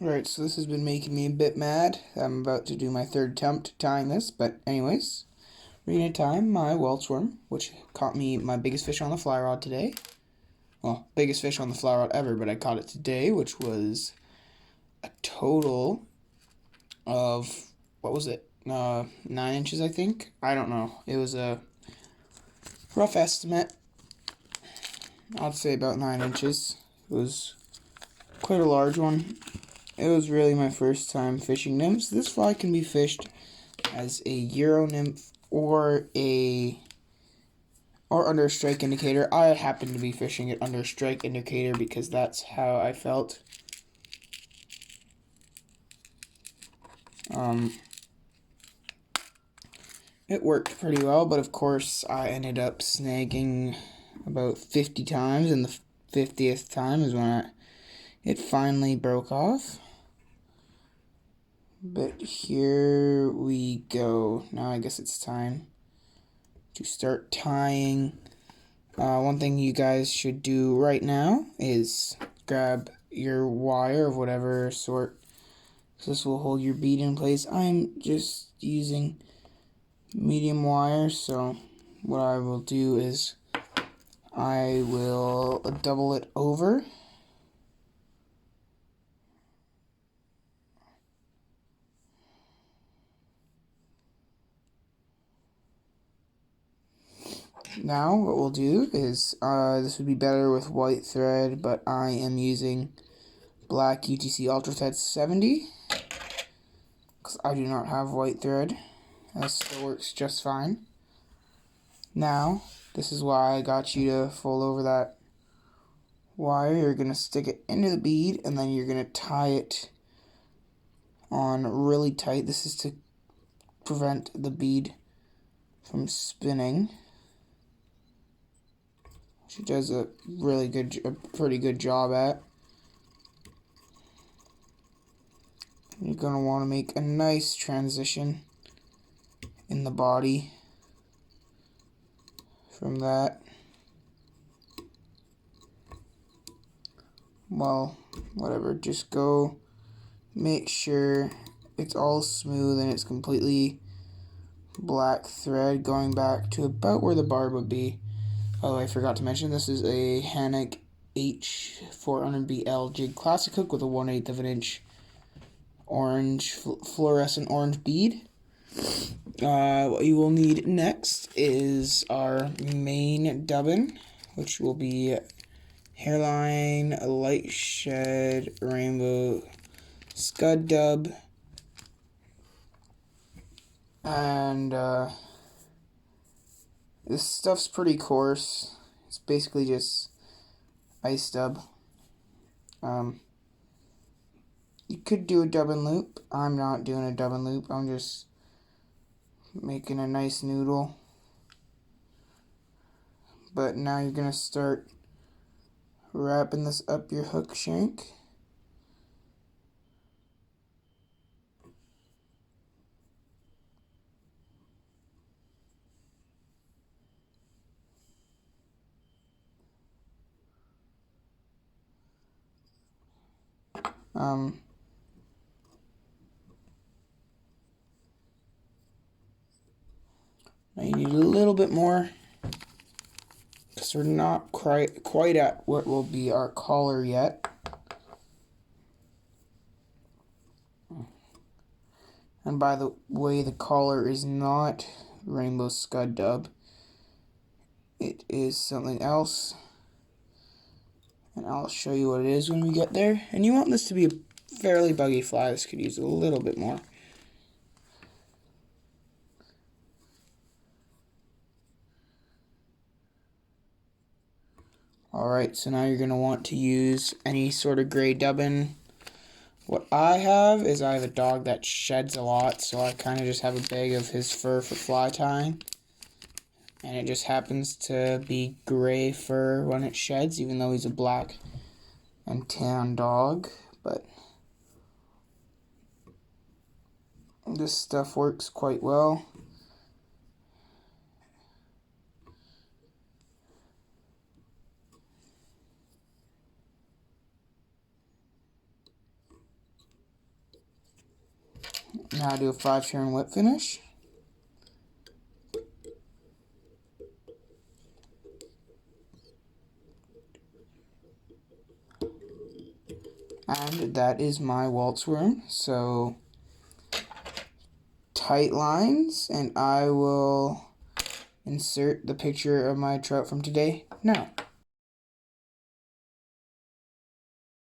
Alright, so this has been making me a bit mad. I'm about to do my third attempt tying this, but anyways, we're gonna tie my Walts worm, which caught me my biggest fish on the fly rod today. Well, biggest fish on the fly rod ever, but I caught it today, which was a total of, what was it? 9 inches, I think? I don't know. It was a rough estimate. I'd say about 9 inches. It was quite a large one. It was really my first time fishing nymphs. This fly can be fished as a Euro nymph or under a strike indicator. I happen to be fishing it under a strike indicator because that's how I felt. It worked pretty well, but of course I ended up snagging about 50 times, and the 50th time is when it finally broke off. But here we go. Now I guess it's time to start tying. One thing you guys should do right now is grab your wire of whatever sort. So this will hold your bead in place. I'm just using medium wire, so what I will do is I will double it over. Now what we'll do is, this would be better with white thread, but I am using black UTC Ultra Thread 70 because I do not have white thread. That still works just fine. Now, this is why I got you to fold over that wire. You're going to stick it into the bead, and then you're going to tie it on really tight. This is to prevent the bead from spinning. She does a pretty good job at. You're going to want to make a nice transition in the body from that. Well, whatever, just go make sure it's all smooth and it's completely black thread going back to about where the barb would be. Oh, I forgot to mention, this is a Hanek H400BL Jig Classic hook with a 1/8 of an inch orange, fluorescent orange bead. What you will need next is our main dubbin, which will be Hairline, Light Shed, Rainbow Scud Dub, and this stuff's pretty coarse. It's basically just ice dub. You could do a dubbin loop. I'm not doing a dubbin loop. I'm just making a nice noodle. But now you're gonna start wrapping this up your hook shank. Now you need a little bit more because we're not quite at what will be our collar yet. And by the way, the collar is not Rainbow Scud Dub. It is something else. And I'll show you what it is when we get there. And you want this to be a fairly buggy fly. This could use a little bit more. Alright, so now you're going to want to use any sort of gray dubbin. What I have is I have a dog that sheds a lot, so I kind of just have a bag of his fur for fly tying. And it just happens to be gray fur when it sheds, even though he's a black and tan dog. But this stuff works quite well. Now do a 5-turn whip finish. And that is my waltz worm. So tight lines, and I will insert the picture of my trout from today now.